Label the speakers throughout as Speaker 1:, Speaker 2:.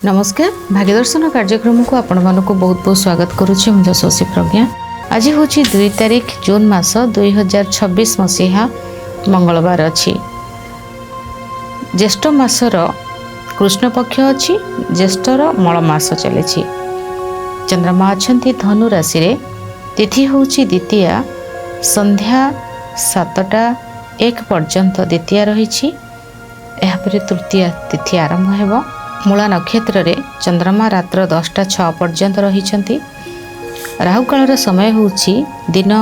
Speaker 1: नमस्कार भाग्यदर्शन कार्यक्रम को आपण मानक बहुत बहुत स्वागत करुच्ची मुझे शशि प्रज्ञा। आज हूँ 2 तारिख जून मास 2026 मसीहा मंगलवार अच्छी ज्येष्ठ मासर कृष्ण पक्ष अच्छी ज्येष्ठर मल मास चली चंद्रमा अच्छा धनु राशि रे तिथि हूँ द्वितीया संध्या 7:01 पर्यंत द्वितीया रही तृतीया तिथि आरंभ हो। मूला नक्षत्र रे चंद्रमा रात्र 10:06 पर्यंत रही। राहुकाल समय हूँ दिन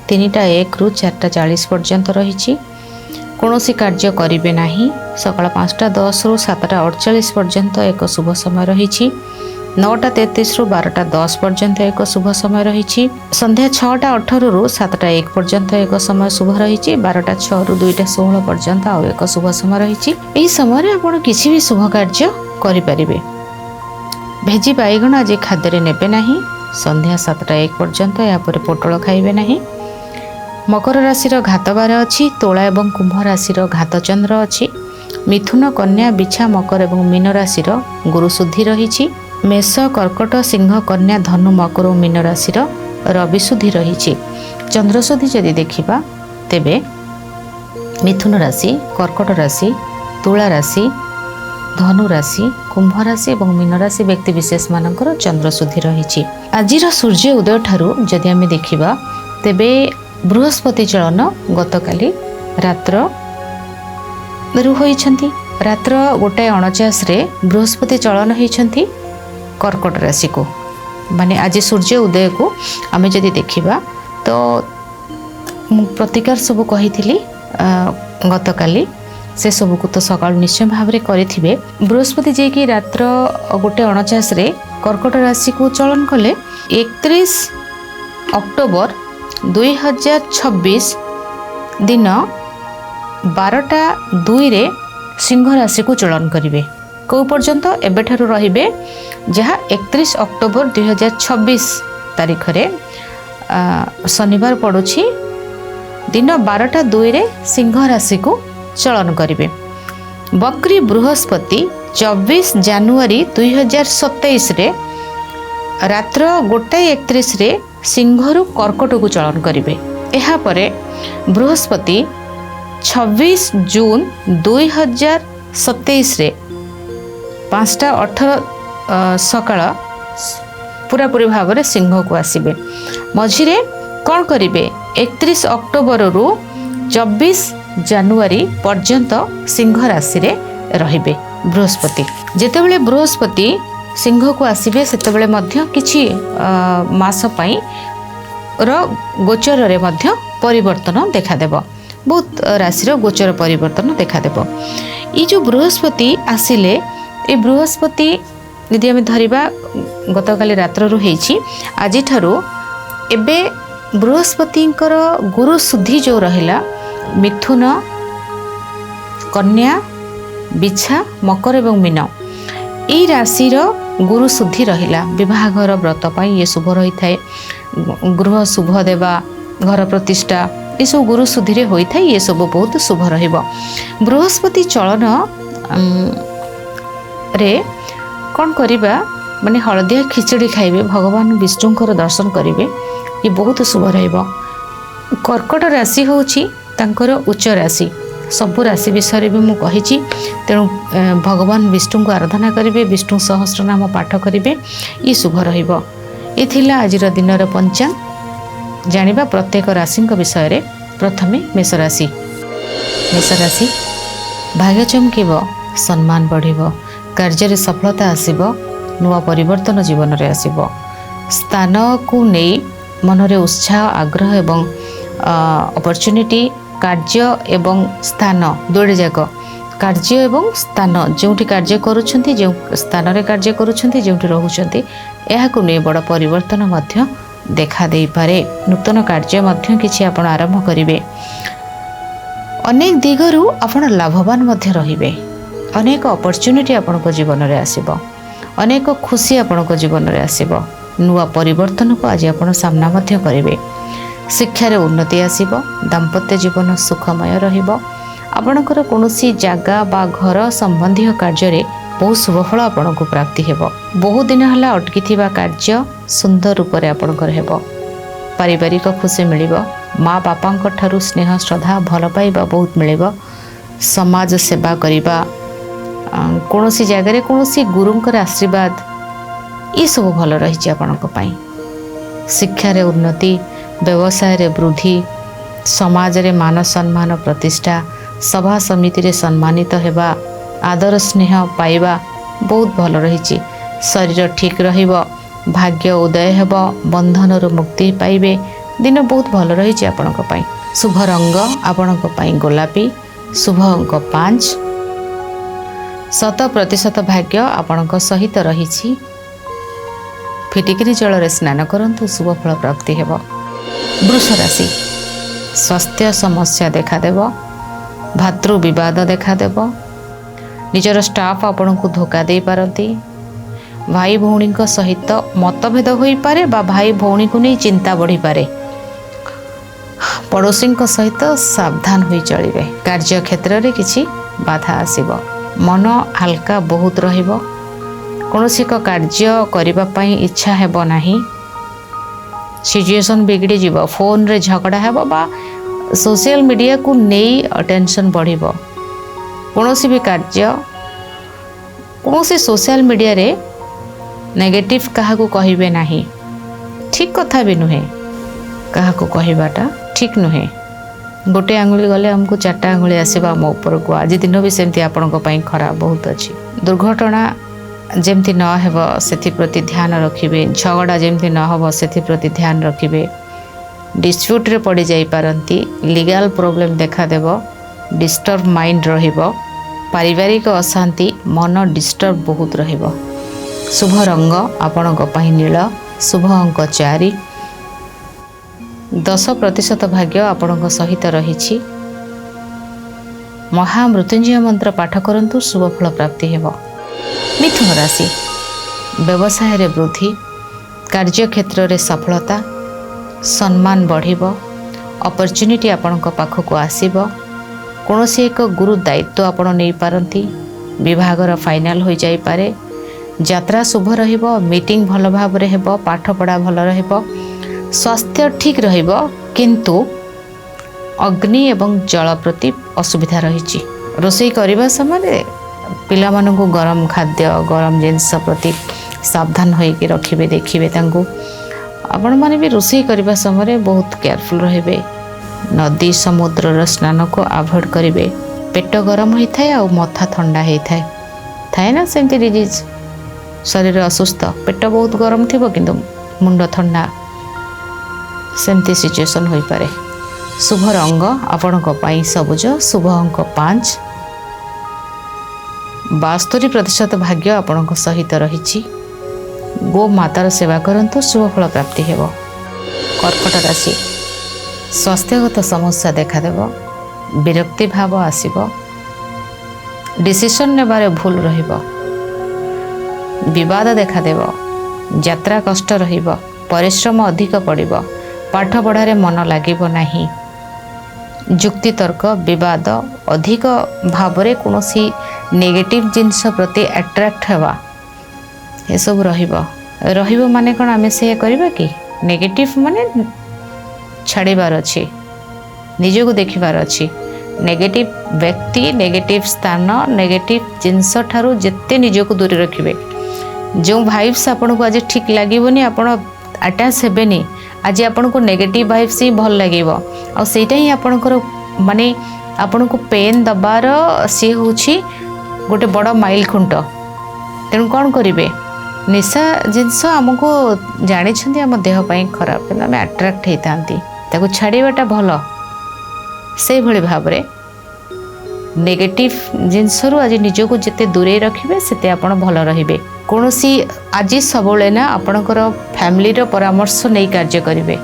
Speaker 1: 3:01 रु 4:40 पर्यंत रही। कौनसी कार्य करेंगे नहीं। सकाल 5:10 रु 7:48 पर्यंत एक शुभ समय रही। 9:33 रु 12:10 पर्यंत एक शुभ समय रही। संध्या 6:18 रु 7:01 पर्यंत एक समय शुभ रही। 12:06 रु 2:16 पर्यंत आउ एक शुभ समय रही। यही समय आप किसी भी शुभ कार्य करें। भेजी बैगण आज खाद्य नेबे नहीं। संध्या 7:01 पर्यंत यापर पोटल खाइबे नहीं। मकर राशि घात बार अच्छी। तोला एवं कुंभ राशि घात चंद्र अच्छी। मिथुन कन्या बिछा मकर एवं मीन राशि गुरु शुद्धि रही। मेष कर्कट सिंह कन्या धनु मकर और मीन राशि रवि शुद्धि रही। चंद्र शुद्धि जदि देखा तेबे मिथुन राशि कर्कट राशि तुला राशि धनु राशि कुंभ राशि और मीन राशि व्यक्ति विशेष मानकर चंद्र शुद्धि रही। आज सूर्य उदय ठारू जदि आम देखा तेबे बृहस्पति चलन गतकाली रात्र होइछंती। रात्र 1:49 रे बृहस्पति चलन होइछंती कर्कट राशि को। माने आज सूर्य उदय को आम जदि देखा तो प्रतिकार सब कही गतकाली से सब को तो सकाल निश्चय भाव में करेंगे। बृहस्पति जे कि रात्र 1:49 रे कर्कट राशि को चलन कले 31 अक्टोबर 2026 दिन 12:02 रे सिंह राशि को चलन करेंगे। कौ पर्यंत एबेठारु रहिबे जहाँ 31 अक्टोबर 2026 तारीख रे शनिवार पड़ुछि दिन 12:02 रे सिंह राशि को चलन करेंगे। बकरी बृहस्पति 24 जनवरी 2027 रे रात्र 1:31 रे सिंहरु कर्कट को चलन करेंगे। एहा परे बृहस्पति 26 जून 2027 रे 5:18 सकाळ पूरापूरी भाव में सिंह को आसबे। मझिरे कौन करेंगे 31 अक्टोबर रु 24 जनवरी पर्यंत सिंह राशि रे रहिबे बृहस्पति। जेतेबेले बृहस्पति सिंह को आसबे सेतेबेले मध्य किछि मास पई गोचर रे मध्य परिवर्तन देखा देबो। बहुत राशि रो गोचर परिवर्तन देखा देबो। ई जो बृहस्पति आसिले ए बृहस्पति यदि आम धरिबा गतकाली रात्र रु हेछि आज ठारू एबे बृहस्पतिंकर गुरु शुद्धि जो रहिला मिथुन कन्या बिछा मकर एवं मीन ई राशि गुरु शुद्धि रहिला। विवाहघर व्रत पाई ये शुभ रही थाए। गृह शुभ देवा घर प्रतिष्ठा ये सब गुरु शुद्धि रे होई थाए। ये सब बहुत शुभ रहिबो। बृहस्पति चलन रे कौन करिबा माने हलदिया खिचड़ी खाइबे भगवान विष्णुंकर दर्शन करिवे ये बहुत शुभ रहिबो। कर्कट राशि होछि तांकर उच्च राशि। सबु राशि विषय भी मुझे कही तेणु भगवान विष्णु को आराधना करेंगे। विष्णु सहस्र नाम पाठ करेंगे ये शुभ रहिबो। ये थिला आजिर दिनर पंचांग। जानिबा प्रत्येक राशि विषय रे। प्रथमे मेष राशि। मेष राशि भाग्य चमकीब सम्मान बढ़िबो। कार्य रे सफलता आसीबो। नुआ परिवर्तन जीवन रे आसीबो। स्थान को नहीं मन रे उत्साह आग्रह एवं अपॉर्चुनिटी कार्य एवं स्थान दुईट जाक कार्य एवं स्थान जोटी कार्य करुछंती जो स्थान रे कार्य करुछंती जोटी रहउछंती एहाकु नै बड़ परिवर्तन मध्य देखा देई पारे। नूतन कार्य मध्य किछि आपण आरंभ करिवे। अनेक दिगरु आपण लाभवान मध्य रहिबे। अनेक अपॉर्चुनिटी आपण जीवन रे आसीबो। अनेक खुशी आपण जीवन रे आसीबो। नुआ परिवर्तन को आज आपण सामना मध्य करिवे। शिक्षार उन्नति आसीबो। दाम्पत्य जीवन सुखमय रहिबो। आपणकर कौनसी जगह बा घर संबंधी कार्य बहुत शुभफल आपको प्राप्ति हेब। बहुत दिन है अटकी कार्य सुंदर रूप से आपंकर हेब। पारिवारिक खुशी मिल, माँ बापा ठारू स्नेह श्रद्धा भल पाइबा बहुत मिल। समाज सेवा करवा, कौन सी जगह कौन सी गुरुंकर आशीर्वाद ये सब भल रही आपण। शिक्षार उन्नति, व्यवसाय वृद्धि, समाज रे मान सम्मान प्रतिष्ठा, सभा समिति रे सम्मानित हेबा, आदर स्नेह पाइबा बहुत भल रही। शरीर ठीक रहिबो, भाग्य उदय हेब, बंधन मुक्ति पाइबे। दिन बहुत भल रही आपणक पई। शुभ रंग आपणक पई गोलापी। शुभ अंक 5। 100% भाग्य आपणक सहित रही। फिटिकिरी जल रे स्नान करंतु शुभ फल प्राप्ति हेब। वृष राशि, स्वास्थ्य समस्या देखादेव, भातृ विवाद देखादेव, निजर स्टाफ आपण को धोखा दे पारती, भाई भौणी सहित मतभेद हो पारे बा भाई भौणी को नहीं चिंता बढ़ी पारे। पड़ोसी सहित सावधान हो चलिए। कार्य क्षेत्र में किसी बाधा आसीब। मन हल्का बहुत रहिबो। कौनसी एक कार्य करने इच्छा हेब नहीं। सिचुएशन बिगड़ी जीव, फोन रे झगड़ा हेब बा सोशल मीडिया को नहीं टेंशन बढ़िबो। कौनसी भी कार्य कौनसी सोशल मीडिया रे नेगेटिव कहा को कहिबे नहीं। ठीक कथा भी नुहे, कहा को कहवाटा ठीक नुहे। गोटे आंगुली गले हमको 4टा आंगुली आसवा आम उपर को। आज दिन भी सेमती आपण खराब बहुत अच्छी। दुर्घटना जमती न हेब से प्रति ध्यान रखिए। झगड़ा जमती न हेब से प्रति ध्यान रखिए। डिस्प्यूट रे पड़ जाई पारंती, लीगल प्रॉब्लम देखादेव, डिस्टर्ब माइंड रहिबो, पारिवारिक अशांति, मन डिस्टर्ब बहुत रहिबो। शुभ रंग आपणक पई नील। शुभ अंक 4। 10% भाग्य आपणक सहित रही। महामृत्युंजय मंत्र पाठ करंतु शुभ फल प्राप्ति हेब। मिथुन राशि, व्यवसाय रे वृद्धि, कार्य क्षेत्र रे सफलता, सम्मान बढ़िबो, अपॉर्चुनिटी आपणक पाखक आसीबो। कौनसी एक गुरु दायित्व आपण नहीं पारंती, विभागर फाइनाल हो जाई पारे। यात्रा शुभ रहिबो, मीटिंग भल भाव रे हेबो, पाठ पढ़ा भल रहिबो, स्वास्थ्य ठीक रहिबो, किंतु अग्नि एवं जल प्रति असुविधा रही। रोषेई करने समय पिला मानू गरम खाद्य गरम जिनस प्रति सावधान होइके रखिबे। देखिबे तांको आपण माने भी रोषेई करने समय बहुत केयरफुल रहिबे। नदी समुद्र स्नान को अवॉइड करिवे। पेट गरम होता है और मथा ठंडा होता है, थाए ना सेमती डिजीज। शरीर असुस्थ, पेट बहुत गरम थी किंतु मुंड ठंडा, सेमती सिचुएशन हो पारे। शुभ रंग आपणक पई सबुज। शुभ अंक 5। 72% भाग्य आपणक सहित रही। गो मातार सेवा करंतु शुभ फल प्राप्ति हेब। कर्कट राशि, स्वास्थ्यगत समस्या देखादेव, विरक्ति भाव आसीब, डिसीजन नेबारे भूल रहिबो, विवाद देखादेव, यात्रा कष्ट रहिबो, परिश्रम अधिक पड़िबो, पाठ पढ़ारे मन लागिबो नाही। जुक्ति तर्क विवाद अधिक भाव में कौनसी नेगेटिव जिनस प्रति अट्रैक्ट हेबा ये सब रहिबो माने कौन आमे से करबा कि नेगेटिव माने छाड़बार अच्छी, निजको देखिबार अच्छी। नेगेटिव व्यक्ति, नेगेटिव स्थान, नेगेटिव जिनस ठारू जेते निजको दूरी रखिबे। जो भाइब्स आपन को आज ठीक लागोनी आपण अटैच हेबेनी। आज आपन को नेगेटिव वाइब्स ही भल लगे आ सेटा ही आपणकर माने आपन को पेन दबार सी होछि गोटे बड़ माइल खुंट। तेणु कौन करेंगे, निशा जिनस आमको जानी आम देह खराब कि आम अट्राक्ट होता छाड़ाटा भल। से भली भाव में नेगेटिव जिनस आज निजको जिते दूरे रखिए सेते आपण भल रहिबे। कौनसी आज सब ना आपणकर फैमिली परामर्श नहीं कार्य करेंगे।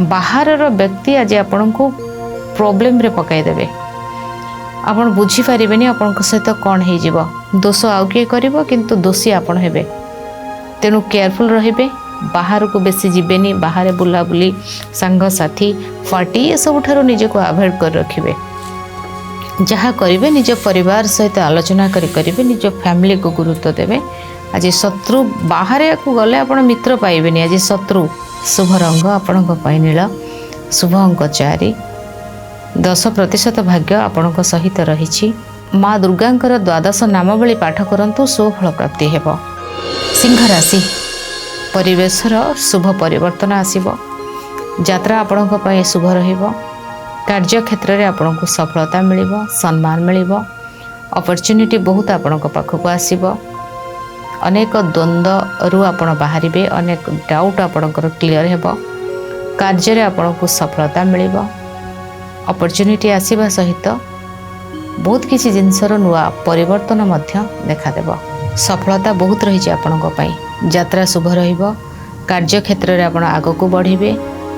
Speaker 1: बाहर व्यक्ति आज आपण को प्रॉब्लम रे पकाईदेवे। आपण बुझीपारे आपण सहित कौन हो दोष आउ किए कर किंतु दोषी आपण हेबे। तेणु केयरफुल रहिबे। बाहर को बेसी जीवेनी। बाहर बुलाबुली सांग साथी पार्टी ये सब ठारो निजे को अवॉइड कर रखिबे। जहाँ करेंगे निज परिवार सहित आलोचना करेंगे निज फैमिली को गुरुत्व देवे। आज शत्रु बाहर को गले आप मित्र पाइबेनि। आज शत्रु शुभ रंग आपण नील, शुभ अंक 4, 10% भाग्य आपण सहित रही। माँ दुर्गांकर द्वादश नामावली पाठ करंतु शुभ फल प्राप्ति हेब। सिंह राशि परिवेशर शुभ परिवर्तन आसीबो। यात्रा आपण शुभ रहिबो। कार्य क्षेत्र में आपण को सफलता मिलिबो, सम्मान मिलिबो, अपॉर्चुनिटी बहुत आपण पाखक आसीबो। अनेक द्वंद्व रु आपण बाहरिबे, अनेक डाउट आपणकर क्लियर हेबो। कार्य में आपण को सफलता मिलिबो, अपॉर्चुनिटी आसीबा सहित बहुत किसी जिनसर नुआ परिवर्तन मध्य देखा देबो। सफलता बहुत रही आपणक पई। यात्रा शुभ रहिबो। कार्य क्षेत्र में आपण आगो को बढ़िबे,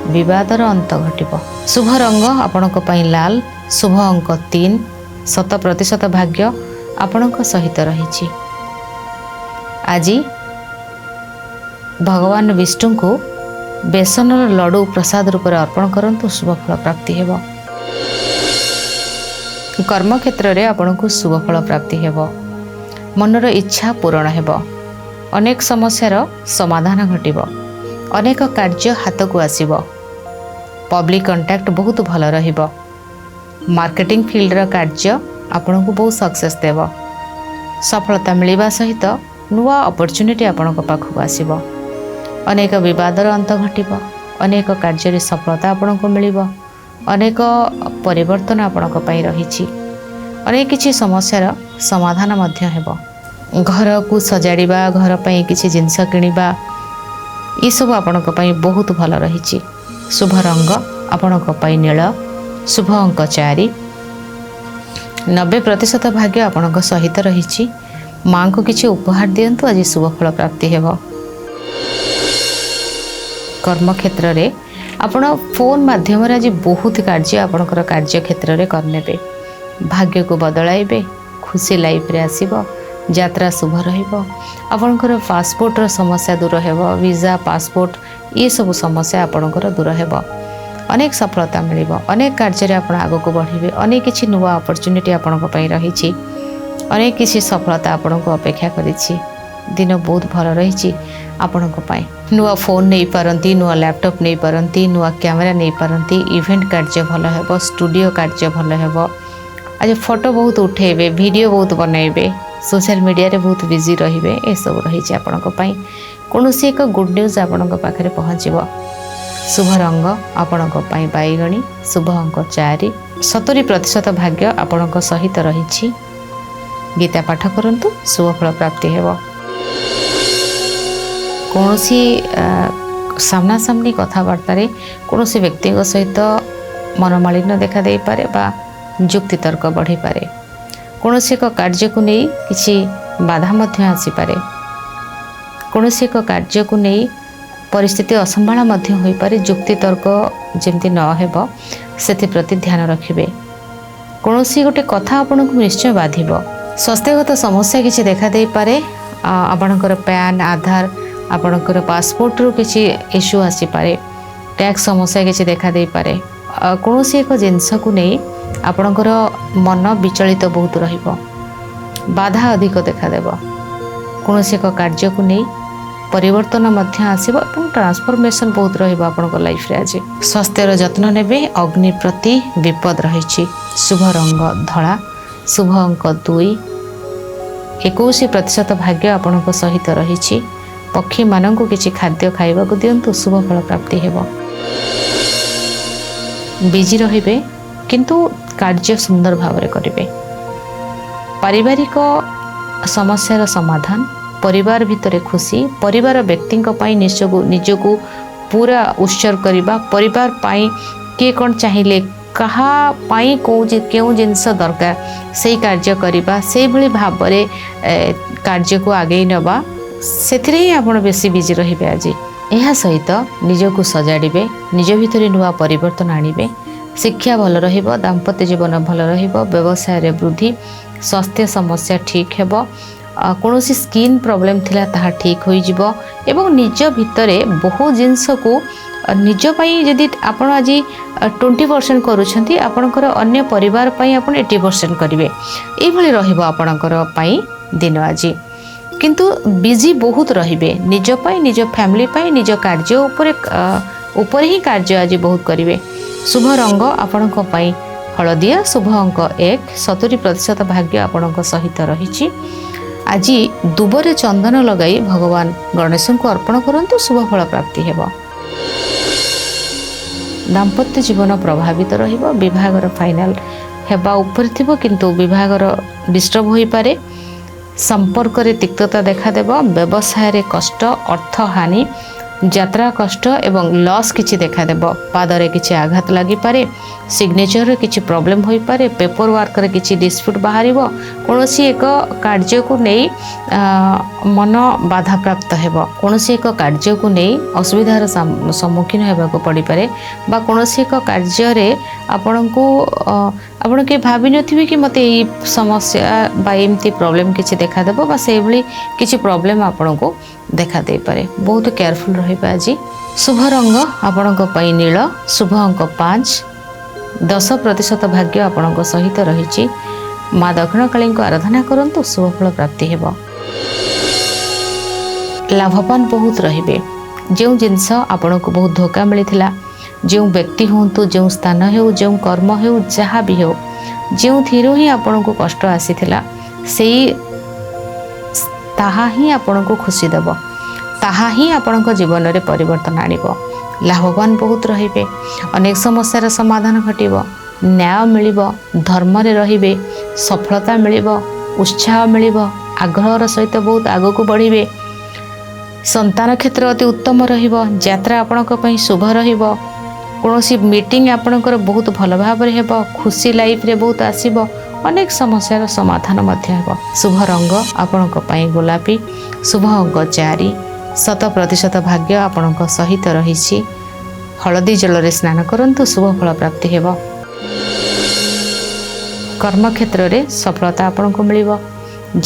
Speaker 1: विवादर अंत घटिबो। शुभ रंग आपणक पई लाल, शुभ अंक 3, 100% भाग्य आपणक सहित रही। आज भगवान विष्णु को बेसनर लड्डू प्रसाद रूप में अर्पण करंतु शुभ फल प्राप्ति हेबो। कर्म क्षेत्र में आपण को शुभ फल प्राप्ति हेबो। मनर इच्छा पूरण हेबो। अनेक समस्यार समाधान घटिबो। अनेक कार्य हाथ को आसीबो। पब्लिक कंटाक्ट बहुत भल रहिबो। मार्केटिंग फील्डर कार्य आपण को बहुत सक्सेस देबो। सफलता मिलिबा सहित नुआ अपॉर्चुनिटी आपण पाखक आसीबो। अनेक विवादर अंत घटिबो। अनेक कार्य सफलता आपण को मिलिबो। अनेक परिवर्तन आपणक पई रहिछि। अनेक किछि समस्यार समाधान मध्य हेबो। घर को सजाड़िबा, घर पई किछि जिंस किनिबा, ई सब आपणक पई बहुत भल रहिछि। शुभ रंग आपणक पई नील, शुभ अंक 4, 90% भाग्य आपणक सहित रहिछि। माँ को किछि उपहार दियंतु, आज शुभ फल प्राप्ति हेबो। कर्म क्षेत्र में आपण फोन माध्यम आज बहुत कार्य आपणकर कार्य क्षेत्र में करनेबे। भाग्य को बदलाइबे, खुशी लाइफ रे आसीबो। यात्रा शुभ रहिबो। आपणकर पासपोर्टर समस्या दूर हेबो। वीजा, पासपोर्ट ये सब समस्या आपणकर दूर हेबो। अनेक सफलता मिलिबो। अनेक कार्य रे आपण आगो को बढ़िबे। अनेक किछि नुवा अपॉर्चुनिटी आपणक पई रहिछि। अनेक किछि सफलता आपणको अपेक्षा करिछि। दिन बहुत भल रहिछि आपणक पई। नुआ फोन नहीं पारंती, नुआ लैपटॉप नहीं पारंती, नुआ कैमरा नहीं पारंती। इवेंट कार्य भल हेबो। स्टूडियो कार्य भल हेबो। आज फोटो बहुत उठेबे, वीडियो बहुत बनैबे, सोशल मीडिया रे बहुत बिजी रहिबे। ए सब रहिछि आपणक पई। कोनोसी एक गुड न्यूज आपणक पाखरे पहुँचबो। शुभ रंग आपणक पई बैगणी, शुभ अंक 4, 70% भाग्य आपणक सहित रहिछि। गीता पाठ करंतु, शुभ फल प्राप्ति हेबो। कोनोसी सामना सामनी कथबार्ता रे कोनोसी व्यक्ति सहित मनमालिन्य देखा दे पारे बा जुक्ति तर्क बढ़ी पारे। कोनोसी एक कार्य को नहीं किछि बाधा मध्य आसी पारे। कोनोसी एक कार्य को नहीं परिस्थिति असंभाला मध्य होई पारे। जुक्ति तर्क जेमति न हेबो सेति प्रति ध्यान रखिबे। कोनोसी गोटे कथा आपन को निश्चय बाधिबो। स्वास्थ्यगत समस्या किछि देखा दे पारे। आपणकर पैन, आधार, आपणकर पासपोर्ट रो किछि इश्यू आसी पारे। टैक्स समस्या किछि देखा दे पारे। कोनोसी एक जिंस को नहीं आपणकर मन विचलित बहुत रहिबो। बाधा अधिक देखा देबो। कोनोसी एक कार्य को नहीं परिवर्तन मध्य आसीबो और ट्रांसफॉर्मेशन बहुत रहिबो आपणकर लाइफ रे। आज स्वास्थ्यर जत्न नेबे। अग्नि प्रति विपद रहिछि। शुभ रंग धला, शुभ अंक 2, 21% भाग्य आपणक सहित रहिछि। पक्षी मानंकु किछि खाद्य खाइबा को दियंतु, शुभ फल प्राप्ति हेबो। बिजी रहिबे किंतु कार्य सुंदर भाव में करिबे। पारिवारिक समस्यार समाधान, परिवार भितरे खुशी, परिवार व्यक्ति निजको पूरा उत्सर्ग करबा, परिवार पाई किए कौन चाहिए, कहा पाई क्यों जिनस दरकार से कार्य करबा, से भली भाव में कार्य को आगे नबा, सेथिरे ही आपण बेसी बिजी रहिबे। आज यह सहित निजको सजाड़िबे, निज भितर नुआ परिवर्तन आनिबे। शिक्षा भल रहिबो, दाम्पत्य जीवन भल रहिबो, व्यवसाय रे वृद्धि, स्वास्थ्य समस्या ठीक हेबो, कोनोसी स्किन प्रॉब्लम थिला ताहा ठीक होई जिवो एवं निज भितरे बहु जिंस को निज पाई जदि आपण आज 20% करूछंती आपणकर अन्य परिवार पाई आपण 80% करिवे एभली रहइबो आपणकर पाई दिन आज किंतु बिजी बहुत रहिबे निज पाई निज फैमिली पाई निज कार्य ऊपर ही कार्य आज बहुत करिवे। शुभ रंग आपणक पाई हलदिया शुभ अंक 1 70% भाग्य आपणक सहित रहिछि। आज दुबरे चंदन लगाई भगवान गणेश को अर्पण करंतु शुभ फल प्राप्ति हेबो। दाम्पत्य जीवन प्रभावित रहिबो विवाहर फाइनल हेबा ऊपर थिबो किंतु विवाहर डिस्टर्ब होई पारे। संपर्क रे तिक्तता देखा देबो व्यवसाय रे कष्ट अर्थ हानि यात्रा कष्ट एवं लॉस किछि देखा देबो। पादरे किछि आघात लागि पारे सिग्नेचर रे किछि प्रॉब्लम होई पारे पेपर वर्क रे किछि डिस्प्यूट बाहरिबो कोनोसी एक कार्य को नै मन बाधा प्राप्त हेबो कोनोसी एक कार्य को नै असुविधार सम्मुखीन हेबा को पड़ी पारे बा कोनोसी एक कार्य रे आपण के भाबी नथिबे कि मते ई समस्या बा एमती प्रॉब्लम किछि देखा देबो बा सेभली किछि प्रॉब्लम आपण को देखा दे पारे। बहुत केयरफुल रहिबा आज। शुभ रंग आपणक पई नील शुभ अंक 5 10% भाग्य आपणक सहित रहिछि। माँ दक्षिण काली को आराधना करंतु शुभ फल प्राप्ति हेबो। लाभवान बहुत रहिबे जो जिनस आपणक बहुत धोखा मिलिथिला जो व्यक्ति होंतु जो स्थान हो जो कर्म हो जहाँ भी हो जो थिरो ही आपण को कष्ट आसीथिला सेई ताहा ही आपण को खुशी देव ताहा ही आपण जीवन में परिवर्तन आनिब। लाभवान बहुत रहिबे अनेक समस्यार समाधान घटिब न्याय मिलिब धर्म रे रहिबे सफलता मिलिब उत्साह मिलिब आग्रहर सहित बहुत आगको बढ़िबे। संतान क्षेत्र अति उत्तम रहिब यात्रा आपणक पई शुभ रहिब कौनसी मीटिंग आपणकर बहुत भल भाव हेबो खुशी लाइफ रे बहुत आसीबो अनेक समस्यार समाधान मध्य हेबो। शुभ रंग आपणक पई गोलापी शुभ अंक 4 100% भाग्य आपणक सहित रहिछि। हलदी जल रे स्नान करंतु शुभ फल प्राप्ति हेबो। कर्म क्षेत्र रे सफलता आपणक मिलिबो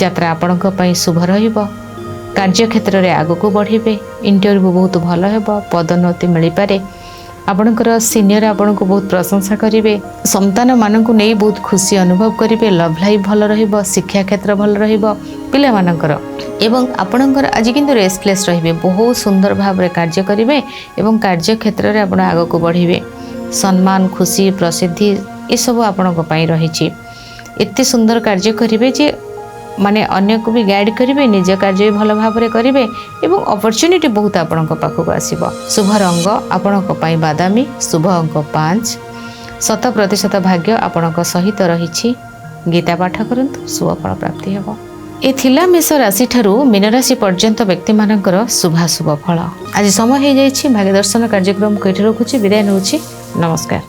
Speaker 1: यात्रा आपणक पई शुभ रहिबो कार्य क्षेत्र रे आगको बढ़िबे इंटरव्यू बहुत भल हेबो पदोन्नति मिलि पारे आपणकर सीनियर आपण को बहुत प्रशंसा करेंगे संतान मान को नहीं बहुत खुशी अनुभव करेंगे लव लाइफ भल रहिबो शिक्षा क्षेत्र भल रहिबो पिला मानकर एवं आपणकर आज किंतु रेस्टलेस रहिबे बहुत सुंदर भाव रे कार्य करेंगे एवं कार्य क्षेत्र रे आपण आगो को बढ़िबे सम्मान खुशी प्रसिद्धि ये सब आपण को पई रहिछि। एते सुंदर कार्य करेंगे जे माने अन्य को भी गाइड करेंगे निज कार्य भल भाव रे करेंगे एवं अपॉर्चुनिटी बहुत आपण पाखक आसीबो। शुभ रंग आपण बादामी शुभ अंक 5 100% भाग्य आपण सहित रहिछि। गीता पाठ करंतु शुभ फल प्राप्ति हेबो। ए थिला मेष राशि ठारू मीन राशि पर्यंत व्यक्ति मानकर शुभाशुभ फल। आज समय हो जाइछि भाग्य दर्शन कार्यक्रम कइठे रखुछि विदाय नउछि नमस्कार।